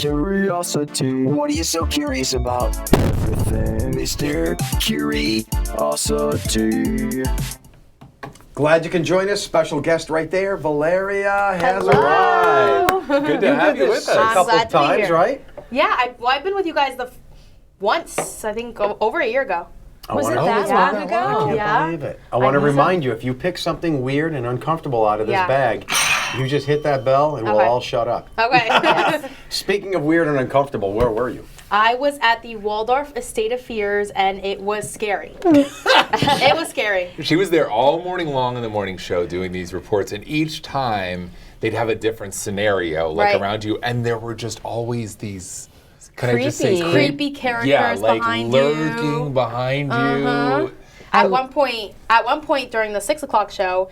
Curiosity. What are you so curious about? Everything, Mr. Curiosity. Glad you can join us. Special guest right there, Valeria has Hello. arrived. Good to have you with us. A couple glad of to be times, here. right? Yeah, I've been with you guys once, I think, over a year ago. Was it that long ago? I can't Yeah. believe it. I want to think so. remind you, if you pick something weird and uncomfortable out of this Yeah. bag, you just hit that bell and we'll Okay. all shut up. Okay. Speaking of weird and uncomfortable, where were you? I was at the Waldorf Estate of Fears, and it was scary. It was scary. She was there all morning long in the morning show doing these reports, and each time they'd have a different scenario Right. around you, and there were just always these. Can I just say Creepy. Creepy characters Yeah, like behind lurking you. behind Uh-huh. you. At one point during the 6 o'clock show,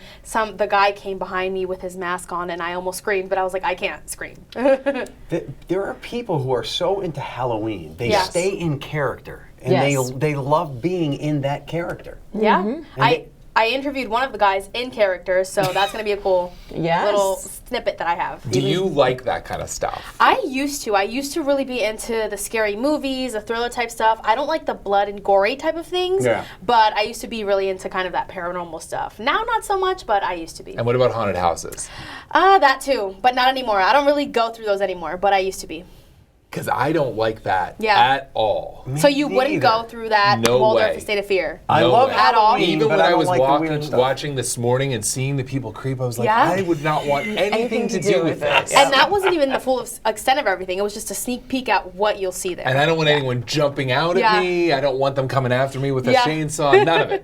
the guy came behind me with his mask on, and I almost screamed, but I was like, I can't scream. There are people who are so into Halloween, they Yes. stay in character, and Yes. they love being in that character. Yeah. And I interviewed one of the guys in character, so that's going to be a cool Yes. little snippet that I have. Do you like that kind of stuff? I used to really be into the scary movies, the thriller type stuff. I don't like the blood and gory type of things, Yeah. but I used to be really into kind of that paranormal stuff. Now not so much, but I used to be. And what about haunted houses? That too, but not anymore. I don't really go through those anymore, but I used to be. Because I don't like that Yeah. at all. So you wouldn't neither. go through that No Waldorf way. Estate of Fear? I No love way. At all? Halloween, Even but when I I don't was like the weird stuff. watching this morning and seeing the people creep, I was like, Yeah? I would not want anything to do with this. And that wasn't even the full extent of everything. It was just a sneak peek at what you'll see there. And I don't want anyone jumping out at Yeah. me. I don't want them coming after me with a Yeah. chainsaw. None of it.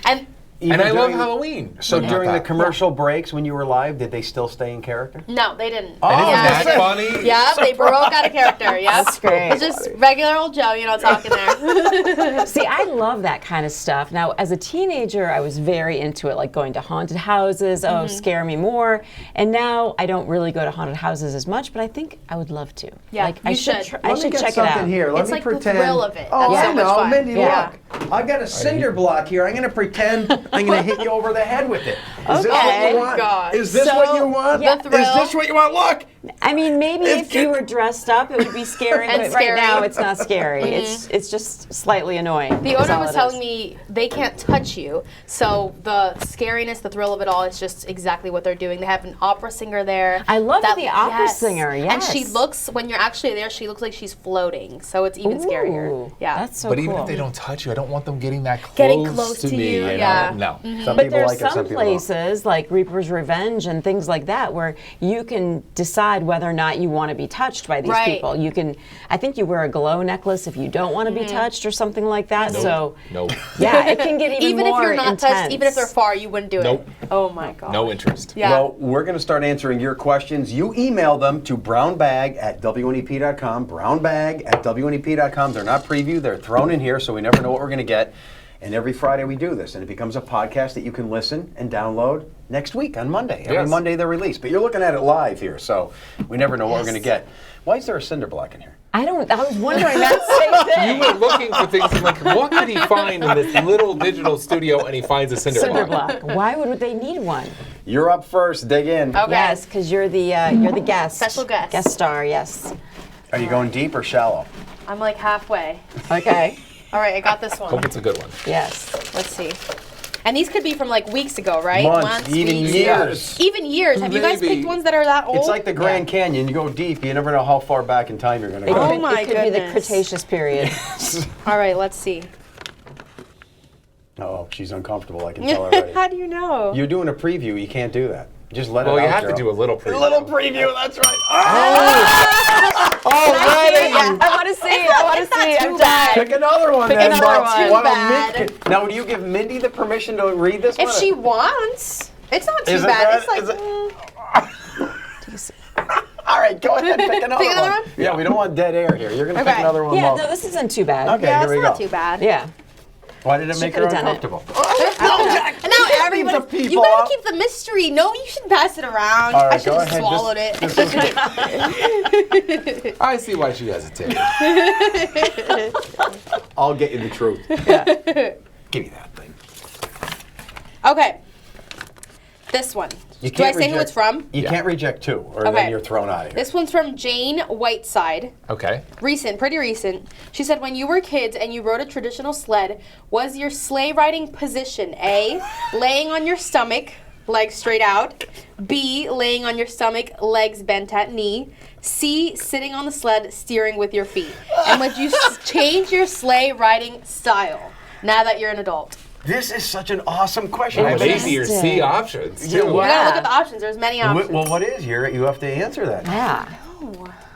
And And I love during- Halloween. So Not during the that. commercial breaks when you were live, did they still stay in character? no, they didn't. Oh, And isn't Yeah, that they did. funny? Yeah, they broke out of character. Yeah, That's great. It's just regular old Joe, talking there. See, I love that kind of stuff. Now, as a teenager, I was very into it, like going to haunted houses. Oh, scare me more. And now I don't really go to haunted houses as much, but I think I would love to. Yeah, like, I you should. should. I Let me should get check it something out. here. Let It's me like the pretend. thrill of it. Oh, That's I so much know, fun. Mindy. Yeah. Look, I've got a cinder block here. I'm going to pretend I'm going to hit you over the head with it. Is this what Okay. you want? God. Is this So, what you want? the thrill- Is this what you want? Look. I mean, maybe if you were dressed up, it would be scary. And But scary. right now, it's not scary. It's just slightly annoying. The is owner all was it telling is. me they can't touch you, so the scariness, the thrill of it all is just exactly what they're doing. They have an opera singer there. I love the opera singer, And she yes. looks, when you're actually there, she looks like she's floating, so it's even scarier. Ooh, Yeah. That's so But cool. even if they don't touch you, I don't want them getting that close, Getting close to me. you, know? yeah. No. Some But people there's like it, some some people don't. places like Reaper's Revenge and things like that where you can decide whether or not you want to be touched by these Right. people. You can, I think you wear a glow necklace if you don't want to be touched or something like that. So Nope. yeah, it can get even, Even if more you're not intense. touched, even if they're far, you wouldn't do Nope. it. Oh my God. No interest. Yeah. Well, we're going to start answering your questions. You email them to brownbag@wnep.com, brownbag@wnep.com. They're not preview, they're thrown in here, so we never know what we're going to get. And every Friday we do this, and it becomes a podcast that you can listen and download next week on Monday. Every Yes. Monday they're released. But you're looking at it live here, so we never know what we're going to get. Why is there a cinder block in here? I was wondering that same You thing. were looking for things I'm like, what could he find in this little digital studio? And he finds a cinder Cinder block. block. Why would they need one? You're up first. Dig in. Okay. Yes, because you're the guest. Special guest. Guest star, yes. Are you going deep or shallow? I'm like halfway. Okay. All right, I got this one. Hope it's a good one. Yes. Let's see. And these could be from like weeks ago, right? Months, even weeks. years. Even years. Have you guys Maybe. picked ones that are that old? It's like the Grand Canyon. You go deep, you never know how far back in time you're going to It go. Oh could, my it could be the goodness. Cretaceous period. All right, let's see. Oh, she's uncomfortable. I can tell already. How do you know? You're doing a preview. You can't do that. Just let Well, it you out. have to Joe. do a little preview. A little preview. That's right. Already. I want to see. I want to see. I'm dying. Pick another one. Pick then, another Bob. one. Why don't Bad. Mindy- Now, do you give Mindy the permission to read this one? If she wants. It's not too Is it bad. bad? It's like, Is it- All right, go ahead. Pick another Pick another one? Yeah, we don't want dead air here. You're going to pick Okay. another one. Yeah, Bob. no, this isn't too bad. Okay, yeah, here it's we not go. too bad. Yeah. Why did it make her could've done it. uncomfortable? And now everybody, the people you gotta up. keep the mystery. No, you should pass it around. All right, I should go have ahead. swallowed This it. I see why she hesitated. I'll get you the truth. Give me that thing. Okay. This one. You Do I can't say who it's from? You can't reject 2, or then Okay. you're thrown out of here. This one's from Jane Whiteside. Okay. Recent, pretty recent. She said, when you were kids and you rode a traditional sled, was your sleigh riding position A, laying on your stomach, legs straight out, B, laying on your stomach, legs bent at knee, C, sitting on the sled, steering with your feet? And would you change your sleigh riding style now that you're an adult? This is such an awesome question. Well, I mean, maybe your C options too. Yeah, You what- gotta look at the options. There's many options. Well, what is? You have to answer that. Yeah.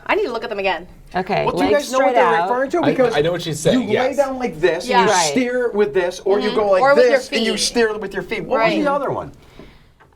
I need to look at them again. Okay. Well, do you legs guys know what straight they're out. referring to? Because I know what she's saying, You lay yes. down like this, Yeah. and you Right. steer with this, or you go like Or with your this, and you feet. steer with your feet. What was Right. the other one?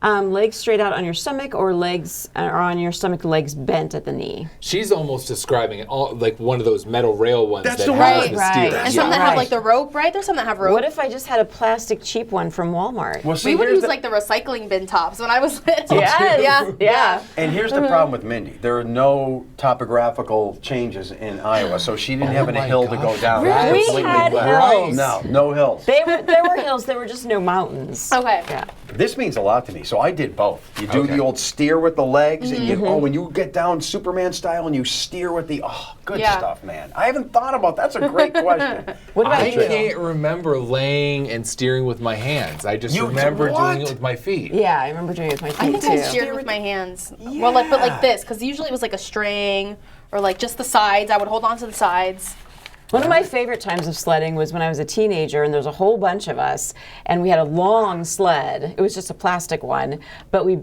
Legs straight out on your stomach, or legs are on your stomach, legs bent at the knee. She's almost describing it all like one of those metal rail ones That's that the has one. the Right. steering. And Yeah. some that have Right. like the rope, right? There's some that have rope. What if I just had a plastic cheap one from Walmart? Well, see, we would here's use the- like the recycling bin tops when I was little. Yes. Yeah. Yeah. And here's the problem with Mindy. There are no topographical changes in Iowa, so she didn't have any my hill to gosh. go down. Really? It's We completely had flat. hills. No hills. There were hills. There were just no mountains. Okay. Yeah. This means a lot to me, so I did both. You do Okay. the old steer with the legs, and Mm-hmm. when you get down Superman style and you steer with the, good Yeah. stuff, man. I haven't thought about That's a great question. What about I you? can't remember laying and steering with my hands. I just You- remember what? doing it with my feet. Yeah, I remember doing it with my I feet think I too. steered with my hands. Well, like this, because usually it was like a string or like just the sides. I would hold on to the sides. One of my favorite times of sledding was when I was a teenager, and there was a whole bunch of us, and we had a long sled. It was just a plastic one, but we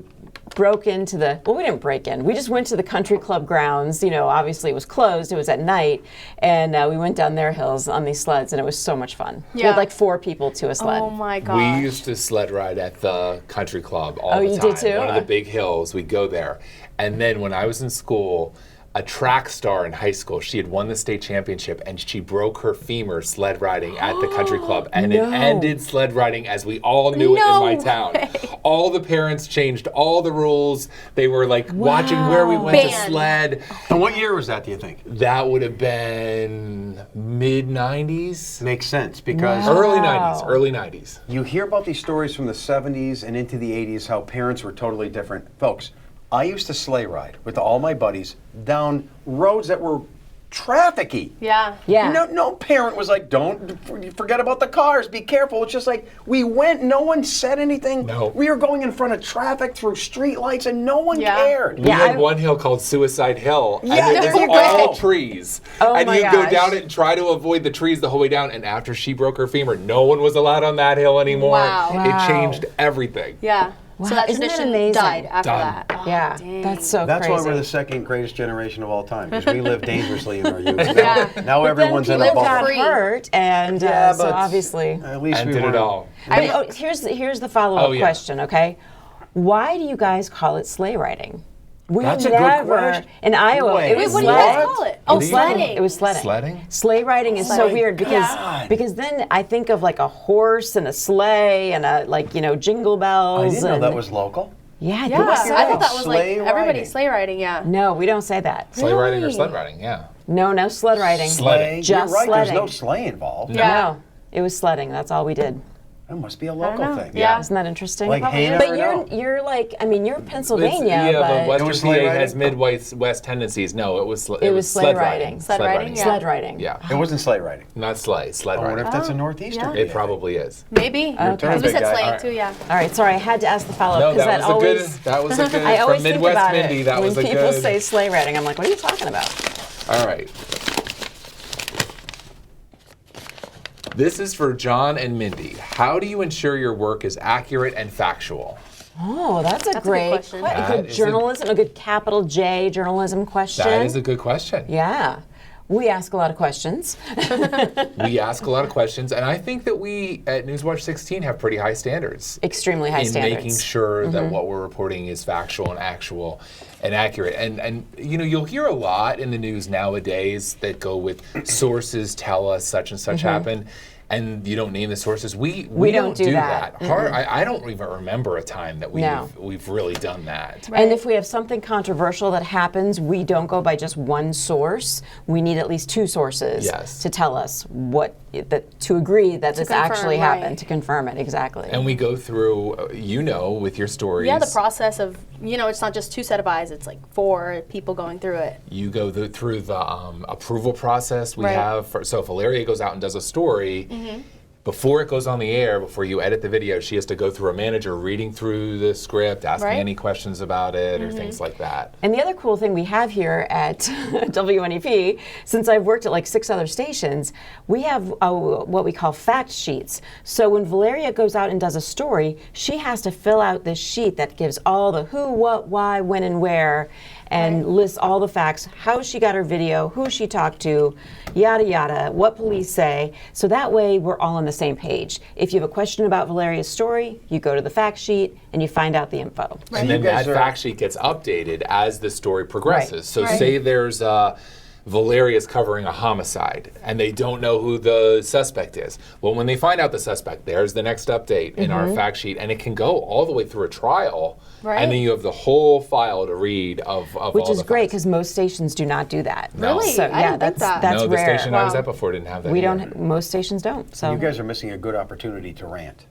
broke into we didn't break in. We just went to the country club grounds. Obviously it was closed. It was at night, and we went down their hills on these sleds, and it was so much fun. We Yeah. had like 4 people to a sled. Oh my god. We used to sled ride at the country club all Oh, the you time. did too? One of the big hills, we'd go there. And then when I was in school, a track star in high school, she had won the state championship, and she broke her femur sled riding at the country club. And it No. ended sled riding as we all knew it in No my town. way. All the parents changed all the rules. They were like watching where we went to Banned. sled. And what year was that, do you think? That would have been mid-90s? Makes sense, because Early 90s, early 90s. you hear about these stories from the 70s and into the 80s, how parents were totally different. Folks, I used to sleigh ride with all my buddies down roads that were trafficy. Yeah. Yeah. No parent was like, don't forget about the cars, be careful. It's just like, we went, no one said anything. No. We were going in front of traffic through street lights, and no one Yeah. cared. We Yeah, had I- one hill called Suicide Hill, Yeah, and there it you was all go. trees. Oh and my you go gosh. down it and try to avoid the trees the whole way down. And after she broke her femur, no one was allowed on that hill anymore. Wow. Wow. It changed everything. Yeah. Wow, So that isn't that tradition amazing? died after Done. that. Oh, Yeah, dang. that's so That's crazy. why we're the second greatest generation of all time, because we lived dangerously in our youth. Yeah. Now everyone's in a People bubble. got Free. hurt, and Yeah, so but obviously. At least And we did it weren't. all. But, here's the follow-up Oh, yeah. question, okay? Why do you guys call it sleigh riding? We That's a good never question. in Iowa. Wait, it Wait, was what do you guys sledding. call it? Oh, What do you- sledding. It was sledding. Sledding? Sleigh riding is so weird Yeah. because then I think of like a horse and a sleigh and a jingle I bells. didn't know and, that was local. Yeah, Yeah, that's I thought that was like Sleigh everybody riding. sleigh riding. Yeah. No, we don't say that. Sleigh riding or Really? sled riding, yeah. No sled riding. Sledding. Just You're right, sledding. there's no sleigh involved. Yeah. No, it was sledding. That's all we did. It must be a I local don't know. thing. Yeah. Isn't that interesting? Like Hannah but or you're no? you're like you're Pennsylvania, yeah, but It Western was sleigh PA has riding? Midwest tendencies. No, it was It was sleigh sled riding. Sled riding, yeah. sled riding. Yeah. It wasn't sleigh riding. Not sleigh, sled I wonder riding. if that's a northeastern. yeah. It probably is. Maybe. turn, Because we big said guy. slaying All right. too. Yeah. All right, sorry, I had to ask the follow-up No, because that was always that was a good I always from think Midwest about Mindy. it That when was a people good. say sleigh riding. I'm like, what are you talking about? All right. This is for John and Mindy. How do you ensure your work is accurate and factual? Oh, that's a good great question. a That good is a- journalism, a good capital J journalism question. That is a good question. Yeah. We ask a lot of questions. We ask a lot of questions, and I think that we at Newswatch 16 have pretty high standards. Extremely high in standards. making sure that what we're reporting is factual and actual and accurate. And you'll hear a lot in the news nowadays that go with sources tell us such and such happened. and you don't name the sources. We don't do that. I don't even remember a time that No. we've really done that. Right. And if we have something controversial that happens, we don't go by just one source. We need at least two sources to tell us to agree that this confirm, actually right. happened, to confirm it, exactly. And we go through, with your stories. Yeah, the process of, it's not just 2 set of eyes, it's like 4 people going through it. You go through the approval process we Right. have. So if Valeria goes out and does a story, before it goes on the air, before you edit the video, she has to go through a manager reading through the script, asking Right. any questions about it or things like that. And the other cool thing we have here at WNEP, since I've worked at like 6 other stations, we have what we call fact sheets. So when Valeria goes out and does a story, she has to fill out this sheet that gives all the who, what, why, when, and where, and lists all the facts, how she got her video, who she talked to, yada, yada, what police say. So that way we're all on the same page. If you have a question about Valeria's story, you go to the fact sheet and you find out the info. And then that fact sheet gets updated as the story progresses. Right. So say there's Valeria's covering a homicide and they don't know who the suspect is. Well, when they find out the suspect, there's the next update in our fact sheet, and it can go all the way through a trial. Right. And then you have the whole file to read of Which all is the great facts. because most stations do not do that. No. Really? So I yeah, didn't think that. that's No, the rare. station I was Wow. at before didn't have that We either. don't. Most stations don't. So You guys are missing a good opportunity to rant.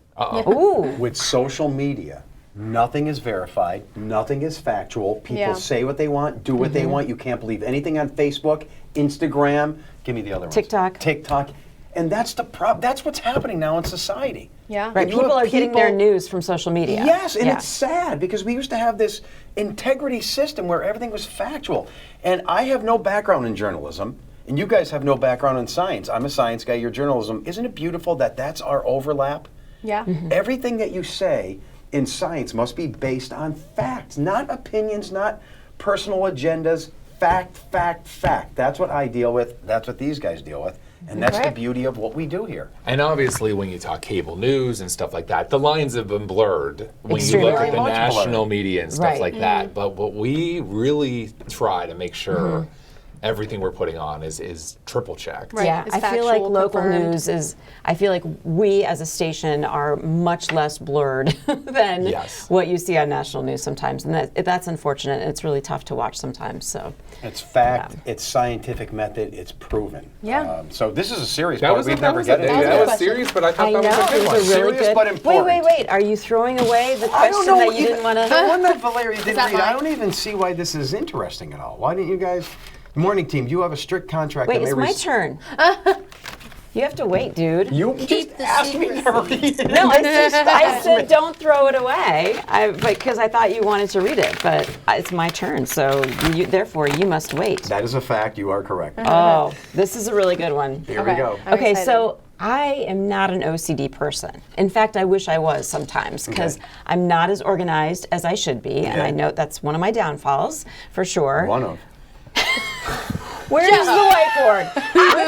ooh, With social media, nothing is verified, nothing is factual. People Yeah. say what they want, do what they want. You can't believe anything on Facebook, Instagram. Give me the other ones. TikTok. And that's the that's what's happening now in society. Yeah. right. You People have are getting their news from social media. Yes, and Yeah. it's sad because we used to have this integrity system where everything was factual. And I have no background in journalism, and you guys have no background in science. I'm a science guy, you're journalism. Isn't it beautiful that that's our overlap? Yeah. Everything that you say in science must be based on facts, not opinions, not personal agendas. Fact, fact, fact. That's what I deal with. That's what these guys deal with. And that's the Right. beauty of what we do here. And obviously, when you talk cable news and stuff like that, the lines have been blurred when Extremely. you look at the Very much national blurred. media and stuff Right. like that. But what we really try to make sure everything we're putting on is triple checked. Right. Yeah, It's I feel like factual, local confirmed. news is. I feel like we as a station are much less blurred than Yes. what you see on national news sometimes, and that's unfortunate. It's really tough to watch sometimes. So It's fact, it's scientific method, it's proven. Yeah. So this is a serious That part. was, We've that never was, got a, into was a that good was question. serious, but I thought I that know was a good it one. was a really Serious good. but important. Wait! Are you throwing away the I don't question know. that you didn't want The to? one that Valeria didn't that read, I mine? don't even see why this is interesting at all. Why didn't you guys? Morning team, you have a strict contract. Wait, that it's may my turn. You have to wait, dude. You Keep just the asked me secret. to read it. No, I said don't throw it away. Because I thought you wanted to read it, but it's my turn, so therefore you must wait. That is a fact. You are correct. Oh, this is a really good one. Here we go. I'm Okay, excited. so I am not an OCD person. In fact, I wish I was sometimes because I'm not as organized as I should be, and Okay. I know that's one of my downfalls for sure. One of. Where's the whiteboard?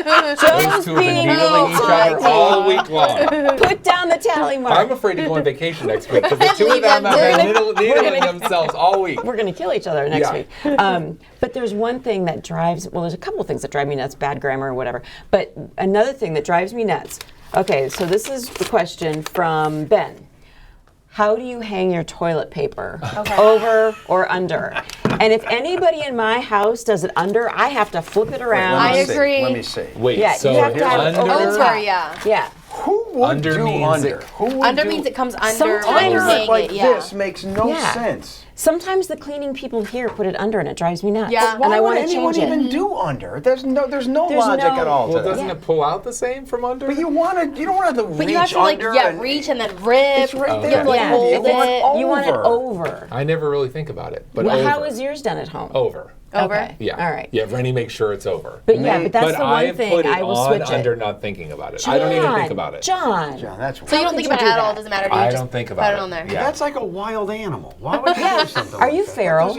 Those Joe's two have been being needling each other all week long. Put down the tally mark. I'm afraid to go on vacation next week because the two of Leave them them have there. been needling themselves all week. We're going to kill each other next Yeah. week. But there's one thing that there's a couple of things that drive me nuts, bad grammar or whatever. But another thing that drives me nuts. Okay, so this is a question from Ben. How do you hang your toilet paper? Over or under? And if anybody in my house does it under, I have to flip it around. I Let me see. agree. Let me see. Wait, Yeah, so you have to have it under, over the top. yeah. Yeah. Who would Under do means under? it- Who would Under do means it comes under Sometimes when you under hang like it. Yeah. this makes no Yeah. sense. Sometimes the cleaning people here put it under and it drives me nuts. Yeah. And I Why want would to anyone change it. even do under? There's no There's logic no- at all well, to that. doesn't it pull out the same from under? But you don't want to But reach you have to like under. and- reach and then rip. It's right You there. have to like Yeah, hold You want it. You want it over. over. I never really think about it. But Well, over. how is yours done at home? Over. Over. Okay. Yeah. All right. Yeah, Rennie makes sure it's over. But yeah, but that's but the I one thing put it I will on switch under it. not thinking about it. I don't even think about it. John. John, that's So you don't could think you about do it at all? that? It doesn't matter. You I just don't think put about it it. on there. Yeah. That's like a wild animal. Why would you do something Are like you that? feral?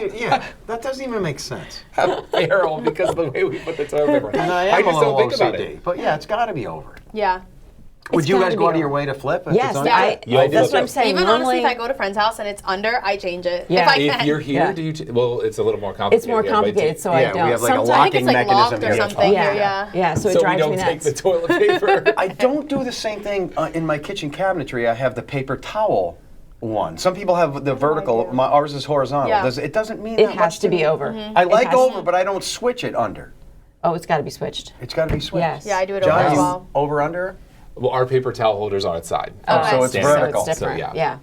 That doesn't even make sense. Feral because of the way we put the toilet paper. And I am just a little don't think about OCD. it. But yeah, it's got to be over. Yeah. Would you gotta guys be go out of over. your way to flip? if Yes, it's under? that's what I'm saying. Even Normally, honestly, if I go to a friend's house and it's under, I change it. Yeah. If I If can. you're here, Yeah. do you? Well, it's a little more complicated. it's more here, but complicated, so I Yeah, don't. we have like a Sometimes- I think locking it's like mechanism locked or here. something yeah, here, yeah. yeah. So it So we drives don't me take nuts. the toilet paper. I don't do the same thing in my kitchen cabinetry. I have the paper towel one. Some people have the vertical. Ours is horizontal. Yeah. It doesn't mean It that has much to be me. over. I It like has- over, but I don't switch it under. Oh, it's got to be switched. It's got to be switched. Yes. Yeah, I do it John, over as you well. over under? Well, our paper towel holder's on its side. Okay. So it's Stands. vertical. So it's different. So, yeah.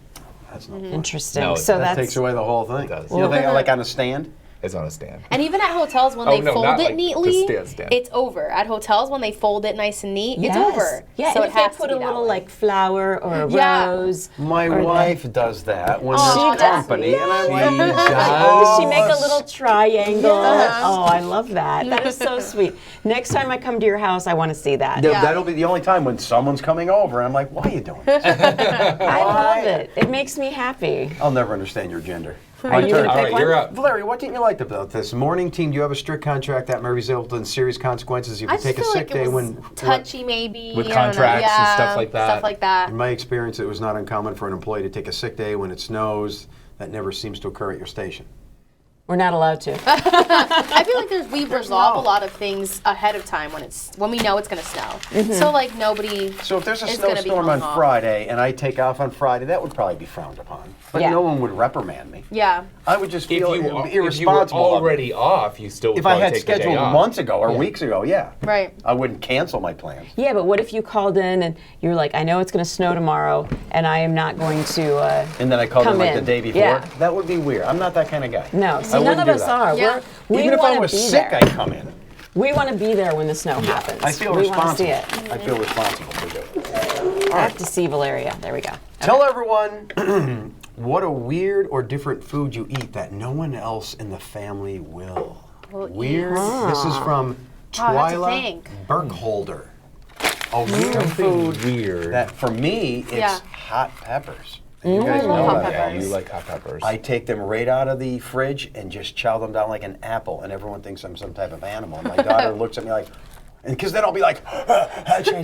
That's not Interesting. No, so That that's takes away the whole thing. It does. You think I like on a stand? It's on a stand. And even at hotels, when Oh, they no, fold not it like neatly, the stand. it's over. At hotels, when they fold it nice and neat, yes. it's over. Yeah, so and it if they has put to a be that little way. like flower or a Yeah. rose. My or wife does that when Oh, there's that's company, and I'm like, Does she make a yes. little triangle? Yes. Oh, I love that. That is so sweet. Next time I come to your house, I want to see that. Yeah, Yeah. that'll be the only time when someone's coming over. I'm like, why are you doing this? I love it. It makes me happy. I'll never understand your gender. Are you gonna All pick right, one? you're up. Valeria, what didn't you like about this? Morning team, do you have a strict contract that may result in serious consequences if I you just take a feel sick like it day was when touchy, maybe. With I don't know. contracts and Yeah, stuff like that. Stuff like that. In my experience, it was not uncommon for an employee to take a sick day when it snows. That never seems to occur at your station. We're not allowed to. I feel like we resolve a lot of things ahead of time when we know it's gonna snow. Mm-hmm. So like nobody. So if there's a is gonna be snowstorm on hung up. Friday and I take off on Friday, that would probably be frowned upon. But Yeah. no one would reprimand me. Yeah. I would just If feel you were irresponsible. of it. already off, you still would If I probably had take the day scheduled off. months ago or Yeah. weeks ago, yeah. Right. I wouldn't cancel my plans. Yeah, but what if you called in and you're like, I know it's going to snow tomorrow, and I am not going to. And then I called Come in like in. the day before. Yeah. That would be weird. I'm not that kind of guy. No, I see, none wouldn't of do us that. are. Yeah. We Even if want I to was be sick, there. I'd come in. We want to be there when the snow happens. I feel we want to responsible. see it. I feel responsible to do it. I have to see Valeria. There we go. Tell everyone what a weird or different food you eat that no one else in the family will. Weird. This is from Wow, I have to Twyla think. Burkholder. A weird food Weird. that for me it's Yeah. hot peppers. And you guys know hot that. Yeah, peppers. you like hot peppers. I take them right out of the fridge and just chow them down like an apple, and everyone thinks I'm some type of animal. And my daughter looks at me like, and because then I'll be like,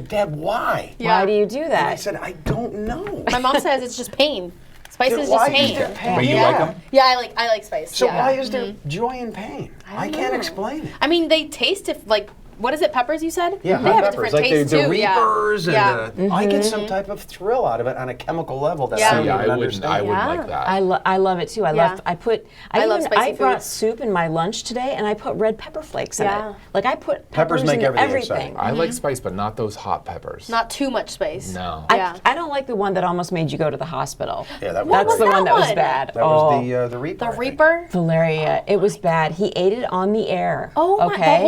Dad, why? Yeah. Why do you do And I that? said, I don't know. My mom says it's just pain. Spice Then is why just pain. is there pain? But you Yeah. like them? Yeah, I like spice. So yeah. why is there joy in pain? I can't know. explain it. I mean, they taste it like. What is it? Peppers? You said? Yeah, they hot have a peppers, different like taste the too. Reapers, Yeah. and I get some type of thrill out of it on a chemical level that Yeah. I don't yeah, even I wouldn't. understand. I wouldn't Yeah. like that. I love it too. I Yeah. love. I love spicy brought foods. soup in my lunch today, and I put red pepper flakes in Yeah. it. Like I put Peppers peppers make in everything everything. exciting. I like spice, but not those hot peppers. Not too much spice. No. Yeah. I don't like the one that almost made you go to the hospital. Yeah, that What That's was the that one that was one? bad. That was the Reaper. The I think. Reaper. Valeria, it was bad. He ate it on the air. Oh my! okay?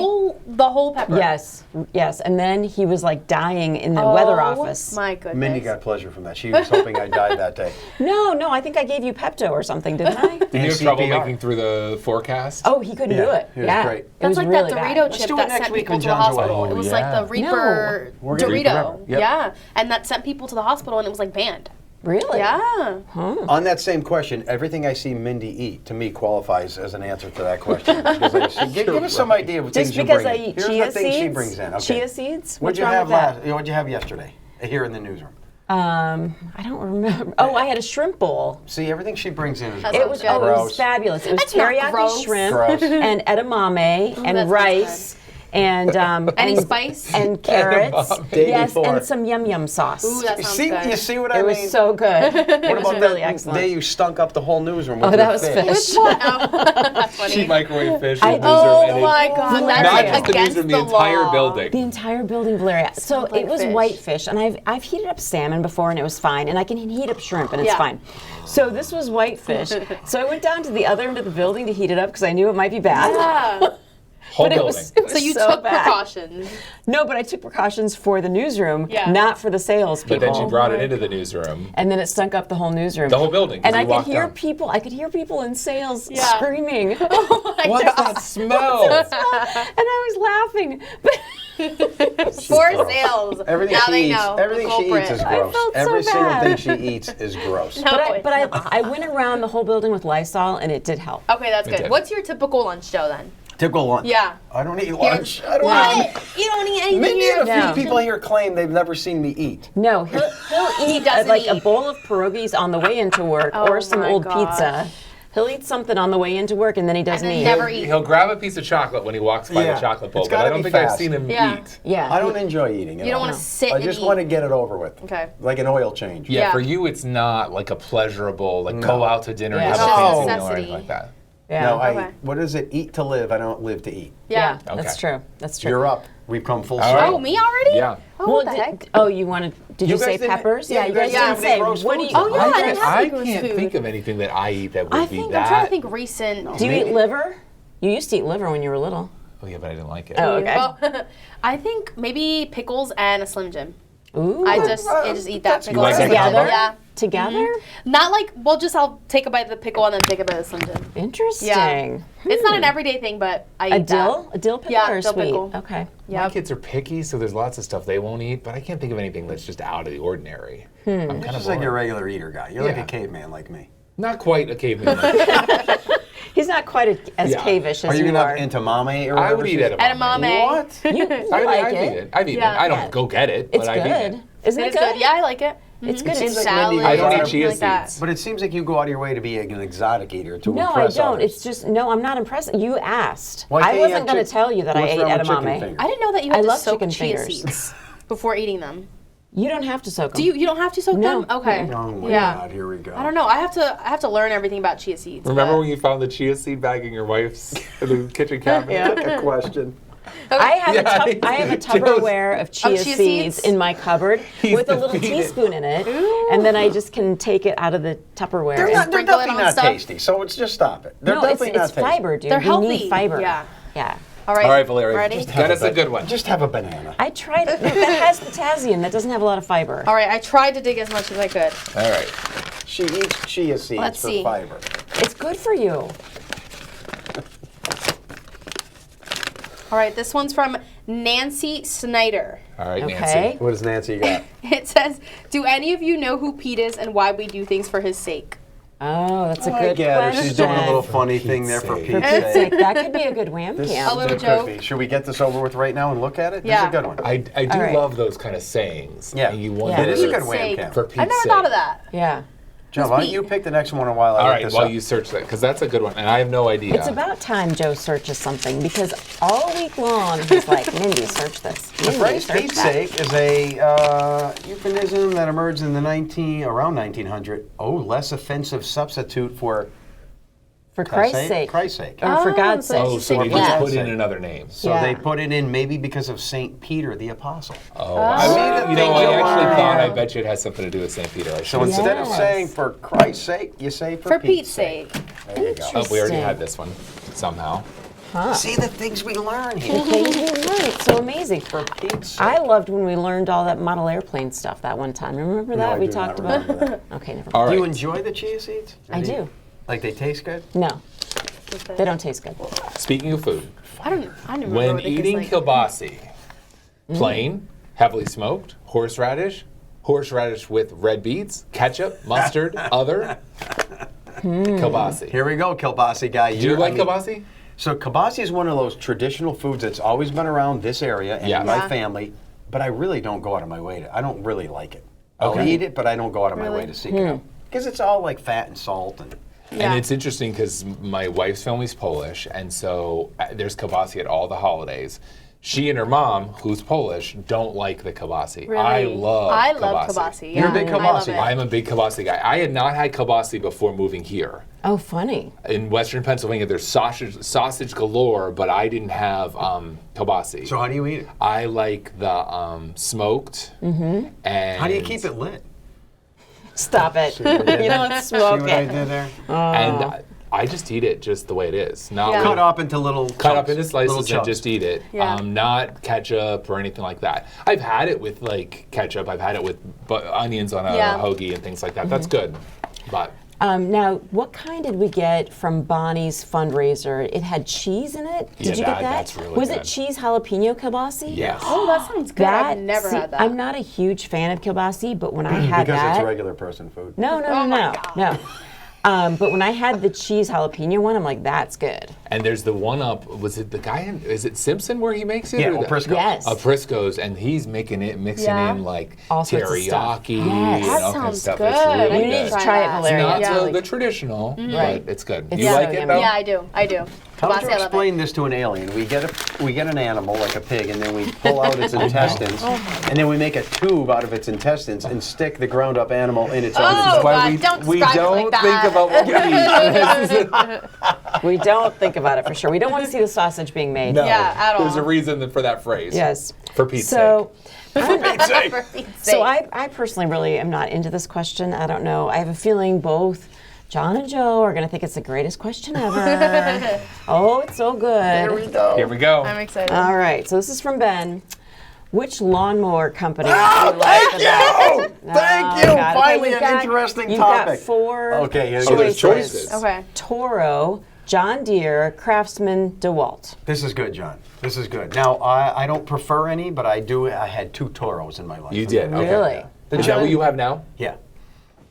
The whole pepper. Yes, yes. And then he was like dying in the weather office. My goodness. Mindy got pleasure from that. She was hoping I died that day. No, I think I gave you Pepto or something, didn't I? Did you have trouble CPR. making through the forecast? Oh, he couldn't do Yeah, it. it was yeah, great. It That's was like really that bad. Dorito Let's chip do it that next sent week people when to the John's away. hospital. Oh, It was yeah. like the Reaper We're gonna eat Dorito. forever. Yep. Yeah, and that sent people to the hospital, and it was like banned. Really? Yeah. On that same question, everything I see Mindy eat, to me, qualifies as an answer to that question. Because I say, give us some idea of things Just you because bring I in. eat Here's chia the things seeds. she brings in. Okay. Chia seeds? What'd What's you wrong have with that? What'd you have yesterday here in the newsroom? I don't remember. Oh, I had a shrimp bowl. See, everything she brings in is That gross. It was sounds good. it was Gross. fabulous. It was That's not teriyaki gross. shrimp Gross. and edamame that and sounds rice and Any and, spice? and carrots. Day Yes, before. and some yum yum sauce. Ooh, that sounds See, good. you see what I it mean? was so good. It What was about really that excellent. day you stunk up the whole newsroom with Oh, your that was fish? fish. That's funny. She microwave fish I- in the newsroom. Oh and my it, God, Not that's not like just the against newsroom, the the entire law. building. The entire building, Valeria. So Smelled like it was fish. whitefish, and I've heated up salmon before, and it was fine. And I can heat up shrimp, and it's Yeah. fine. So this was whitefish. So I went down to the other end of the building to heat it up because I knew it might be bad. Yeah. Whole But it building. was, it was So you so took bad. precautions. No, but I took precautions for the newsroom, Yeah. not for the salespeople. But then she brought it into the newsroom. And then it stunk up the whole newsroom. The whole building. 'cause And we I could walked hear down. people. I could hear people in sales Yeah. screaming, and What's that smell? I was laughing. But For sales. Everything now she they eats, know. everything the she eats culprit. is I gross. felt so Every single bad. thing she eats is gross. No. but I went around the whole building with Lysol, and it did help. Okay, that's It good. did. What's your typical lunch, Joe, then? To go lunch. Yeah. I don't eat lunch. I don't eat. What? You don't eat anything Mindy here? and a No. few people here claim they've never seen me eat. No, he'll eat doesn't like a eat. bowl of pierogies on the way into work Oh or some my old gosh. pizza. He'll eat something on the way into work and then he doesn't And then eat. never eat. He'll grab a piece of chocolate when he walks by Yeah. the chocolate bowl, It's but I gotta don't be think I've fast. seen him Yeah. eat. Yeah. I don't enjoy eating. You don't want to sit I and just eat. want to get it over with. Okay. Like an oil change. Yeah, Yeah. for you, it's not like a pleasurable, like No. go out to dinner and Yeah. have It's a just fancy meal or necessity. anything like that. Yeah. No, Okay. what is it? Eat to live. I don't live to eat. Yeah, Yeah. that's Okay. true. That's true. You're up. We've come full All circle. right. Oh, me already? Yeah. Oh, Well, what the heck? you wanted? Did You you say guys didn't- peppers? yeah, you you guys guys didn't didn't say. make roast What do you? foods. Oh, yeah, I didn't have I like roast can't food. think of anything that I eat that would I be think that. I'm trying to think recent. Do you eat Maybe. liver? You used to eat liver when you were little. Oh yeah, but I didn't like it. Oh, okay. Well, I think maybe pickles and a Slim Jim. Ooh. I just eat that pickle. like that together? combo? Yeah. Together? Not like, well, just I'll take a bite of the pickle and then take a bite of the Slim Jim. Interesting. It's not an everyday thing, but I eat A dill? that. A dill pickle Yeah, or dill sweet? pickle. Okay. My Yeah. kids are picky, so there's lots of stuff they won't eat, but I can't think of anything that's just out of the ordinary. I'm You're kind just of like your regular eater guy. You're like Yeah. a caveman like me. not quite a caveman. He's not quite as Yeah. cavish as Are you you gonna are. into mame or I whatever would she eat is? Edamame. What? You I've like eaten it. it. I've eaten Yeah. it. I don't Yeah. go get it, It's but I've eaten good. it. Isn't It it is good. good? Yeah, I like it. It's good. seems It's like Mindy salad. I don't eat something chia like that. seeds. But it seems like you go out of your way to be an exotic eater to No, I impress don't. others. It's just no. I'm not impressed. You asked. Why I can't you wasn't have going to chick- tell you that I What's ate wrong with chicken edamame. fingers? I didn't know that you I had to love soak chicken chia fingers. seeds before eating them. You don't have to soak them. Do you? You don't have to soak No. them? Okay. Oh my yeah. God, here we go. I don't know. I have to learn everything about chia seeds. Remember but- when you found the chia seed bag in your wife's in the kitchen cabinet? Yeah. Good question. I have, Yeah, I have a Tupperware of chia, chia seeds seeds? in my cupboard with a little defeated. teaspoon in it, and then I just can take it out of the Tupperware. They're, and- not, they're Sprinkle it definitely on not stuff. tasty, so it's just stop it. They're no, definitely it's not tasty. fiber, dude. They're You healthy. need fiber. Yeah. Yeah. All right. All right, Valeria. Ready? Get us a good one. Just have a banana. I tried it. That has potassium. That doesn't have a lot of fiber. All right. I tried to dig as much as I could. All right. She eats chia seeds Let's for see. fiber. It's good for you. All right. This one's from Nancy Snyder. All right, Okay. Nancy. What does Nancy got? It says, "Do any of you know who Pete is and why we do things for his sake?" Oh, that's a I good get her. question. She's doing a little funny thing there for sake. Pete's It's sake. like, that could be a good wham This cam. A little could joke. be. Should we get this over with right now and look at it? Yeah. This is a good one. I do All right. love those kind of sayings. Yeah. And you Yeah. wonder It is a good Pete's wham sake. cam. for Pete's I never sake. thought of that. Yeah. John, why don't Pete? you pick the next one while I All look right, this while up? you search that, because that's a good one, and I have no idea. It's about time Joe searches something because all week long he's like, Mindy, search this. The Mindy, phrase search Pete's that." sake is a euphemism that emerged in the around 1900. Oh, less offensive substitute for For Christ's sake. Christ's sake. Or for Oh, God's so sake. Oh, so they Yeah. just Yeah. put in another name. So Yeah. they put it in maybe because of Saint Peter the Apostle. Oh, See the you know, thing I you actually learn thought, here? I bet you it has something to do with St. Peter. I So should instead of Yes. saying for Christ's sake, you say For Pete's sake. There you go. Oh, we already Interesting. had this one somehow. See the things we learn The here. things we learn, it's so amazing. For Pete's sake. I loved when we learned all that model airplane stuff that one time. Remember that? No, I We do not talked about remember that. Okay, never All mind. Do you right. enjoy the chia seeds? I do. Like they taste good? No, they don't taste good. Speaking of food, I don't remember when what it tastes eating like. kielbasi, plain, heavily smoked, horseradish with red beets, ketchup, mustard, other, kielbasi. Here we go, kielbasi guy. Do you like kielbasi? So kielbasi is one of those traditional foods that's always been around this area and Yeah. in my Yeah. family, but I really don't go out of my way to. I don't really like it. I'll Okay. eat it, but I don't go out of my way Really? to seek it out because it's all like fat and salt and. Yeah. And it's interesting because my wife's family's Polish, and so there's kielbasi at all the holidays. She and her mom, who's Polish, don't like the kielbasi. Really? I love kielbasi. You're a yeah. big I love kielbasi it. guy. I'm a big kielbasi guy. I had not had kielbasi before moving here. Oh, funny. In Western Pennsylvania, there's sausage galore, but I didn't have kielbasi. So how do you eat it? I like the smoked. And How do you keep it lit? Stop it. You don't See smoke what I it. did there? And I just eat it just the way it is. Not Yeah. with- Cut up into little cut up chunks, into slices little and chunks. just eat it. Yeah. Not ketchup or anything like that. I've had it with like ketchup. I've had it with onions on a Yeah. hoagie and things like that. That's good. But Now, what kind did we get from Bonnie's fundraiser? It had cheese in it. Did Yeah, you get that? that's really Was good. it cheese jalapeno kielbasi? yes. Oh, that sounds good. I've never see, had that. I'm not a huge fan of kielbasi, but when I had Because that, it's regular person food. no, Oh my no. But when I had the cheese jalapeno one, I'm like, that's good. And there's the one up. Was it the guy? Is it Simpson where he makes it? Yeah, or Prisco's. Yes. Prisco's, and he's making it, mixing Yeah. in like All sorts of stuff. teriyaki Yes. and That all kinds of sounds stuff. good. It's really I You need need good. to try it, that. Valeria. Not Yeah. the traditional, Right. but it's good. It's you so like it yummy. though? Yeah, I do. How would Honestly, you I love explain this to an alien? We get an animal like a pig, and then we pull out its intestines, and then we make a tube out of its intestines and stick the ground up animal in its own Oh, intestines. Why God, don't we describe it don't like think that. about what we eat. We don't think about it for sure. We don't want to see the sausage being made. No, Yeah, at all. There's a reason for that phrase. Yes. For Pete's So, For Pete's sake. so I personally really am not into this question. I don't know. I have a feeling both John and Joe are going to think it's the greatest question ever. Oh, it's so good. go. Here we go. I'm excited. All right. So this is from Ben. Which lawnmower company do you like the best? Thank you! God. Okay, Finally, you've an got- interesting you've topic. got 4 Okay, here Oh, there's choices. choices. Okay. Toro, John Deere, Craftsman, DeWalt. This is good, John. This is good. Now, I don't prefer any, but I do. I had 2 Toros in my life. You did. Okay. Really? Is that what you have now? Yeah.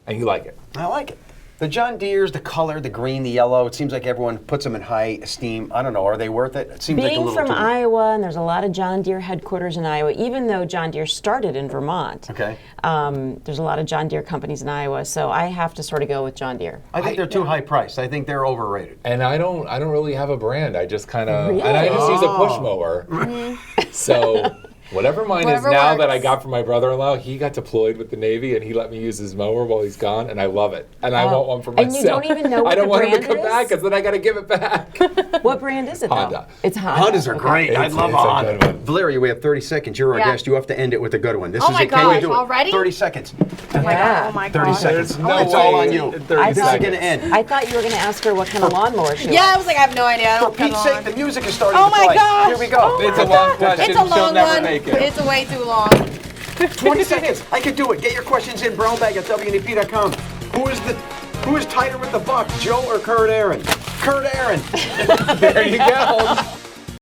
And you like it? I like it. The John Deere's, the color, the green, the yellow, it seems like everyone puts them in high esteem. I don't know, are they worth it? It seems like a Being little from too... Iowa, and there's a lot of John Deere headquarters in Iowa, even though John Deere started in Vermont. Okay. There's a lot of John Deere companies in Iowa, so I have to sort of go with John Deere. I think they're too high priced. I think they're overrated. And I don't really have a brand. I just kind of Really? and I just use a push mower. So whatever mine Whatever is now that I works. got from my brother-in-law, he got deployed with the Navy and he let me use his mower while he's gone, and I love it. And I want one for And myself. you don't even know what I don't the want him to brand come is? back because then I got to give it back. What brand is it, though? Honda. It's Honda. Hondas are great. I It's- love it's a Honda. good one. Valeria, we have 30 seconds. You're our Yeah. guest. You have to end it with a good one. This Oh is my it. Can you gosh, do it? already? 30 seconds. Oh my Yeah. god. Oh my 30 god. seconds. There's no It's all way on you. in 30 I This is thought- going seconds. to end. I thought you were going to ask her what kind of lawnmower she Yeah, I likes. was like, I have no idea. I For don't cut Pete's sake, on. the music is starting Oh to play. my gosh. Here we go. It's a long question. It's a She'll long never one. make it. It's way too long. 20 seconds. I can do it. Get your questions in. Brownbag at WNEP.com. Who is tighter with the buck, Joe or Kurt Aaron? Kurt Aaron. There you go.